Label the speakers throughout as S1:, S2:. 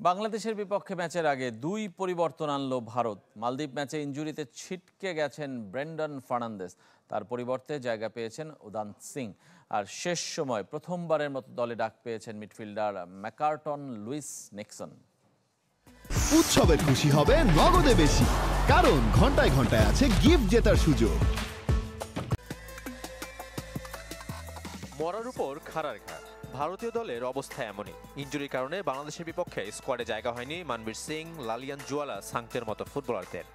S1: বাংলাদেশের বিপক্ষে ম্যাচের আগে দুই পরিবর্তন আনলো ভারত। মালদ্বীপ ম্যাচে ইনজুরিতে ছিটকে গেছেন ব্রেন্ডন ফার্নান্দেস, তার পরিবর্তে জায়গা পেয়েছেন উদান্ত সিং। আর শেষ সময় প্রথমবারের মতো দলে ডাক পেয়েছেন মিডফিল্ডার ম্যাকার্টন লুইস নিক্সন।
S2: উৎসবের খুশি হবে নগদে বেশি, কারণ ঘন্টায় ঘন্টায় আছে গিফট জেতার সুযোগ।
S3: মরার উপর খাড়ার ঘা, ভারতীয় দলের অবস্থা এমনই। ইনজুরির কারণে বাংলাদেশের বিপক্ষে স্কোয়াডে জায়গা হয়নি মানবীর সিং, লালিয়ান জুয়ালা, সাংতের মতো ফুটবলারদের।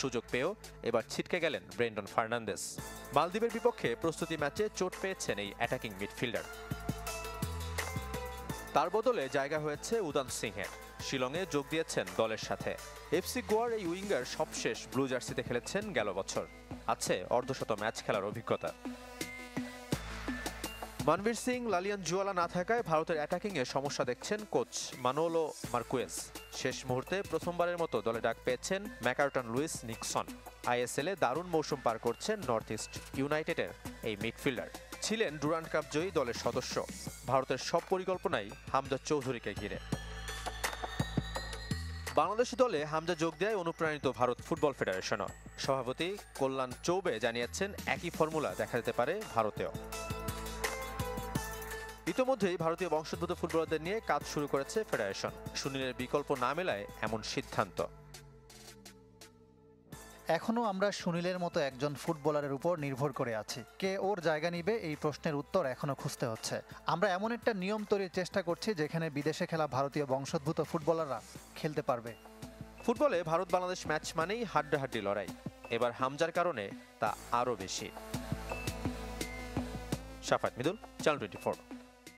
S3: সুযোগ পেয়েও এবার ছিটকে গেলেন ব্রেন্ডন ফার্নান্দেস। মালদ্বীপের বিপক্ষে প্রস্তুতি ম্যাচে চোট পেয়েছেন এই অ্যাটাকিং মিডফিল্ডার। তার বদলে জায়গা হয়েছে উদান্ত সিংহের। শিলংয়ে যোগ দিয়েছেন দলের সাথে। এফসি গোয়ার এই উইঙ্গার সবশেষ ব্লু জার্সিতে খেলেছেন গেল বছর। আছে অর্ধশত ম্যাচ খেলার অভিজ্ঞতা। মানবীর সিং, লালিয়ান জুয়ালা না থাকায় ভারতের অ্যাটাকিংয়ে সমস্যা দেখছেন কোচ মানোলো মার্কুয়েস। শেষ মুহূর্তে প্রথমবারের মতো দলে ডাক পেয়েছেন ম্যাকার্টন লুইস নিক্সন। আইএসএলে দারুণ মৌসুম পার করছেন নর্থ ইস্ট ইউনাইটেডের এই মিডফিল্ডার। ছিলেন ডুরান্ড কাপ জয়ী দলের সদস্য। ভারতের সব পরিকল্পনাই হামজা চৌধুরীকে ঘিরে। বাংলাদেশ দলে হামজা যোগ দেয় অনুপ্রাণিত ভারত ফুটবল ফেডারেশনও। সভাপতি কল্যাণ চৌবে জানিয়েছেন একই ফর্মুলা দেখা যেতে পারে ভারতেও। ইতোমধ্যেই ভারতীয় বংশোদ্ভূত ফুটবলারদের নিয়ে কাজ শুরু করেছে ফেডারেশন। সুনীলের বিকল্প না মেলায় এমন সিদ্ধান্ত।
S4: এখনও আমরা সুনীলের মতো একজন ফুটবলারের উপর নির্ভর করে আছি। কে ওর জায়গা নিবে এই প্রশ্নের উত্তর এখনও খুঁজতে হচ্ছে। আমরা এমন একটা নিয়ম তৈরির চেষ্টা করছি যেখানে বিদেশে খেলা ভারতীয় বংশোদ্ভূত ফুটবলাররা খেলতে পারবে।
S3: ফুটবলে ভারত বাংলাদেশ ম্যাচ মানেই হাড্ডাহাড্ডি লড়াই। এবার হামজার কারণে তা আরও বেশি। শাফাত মিদুল, চ্যানেল 24।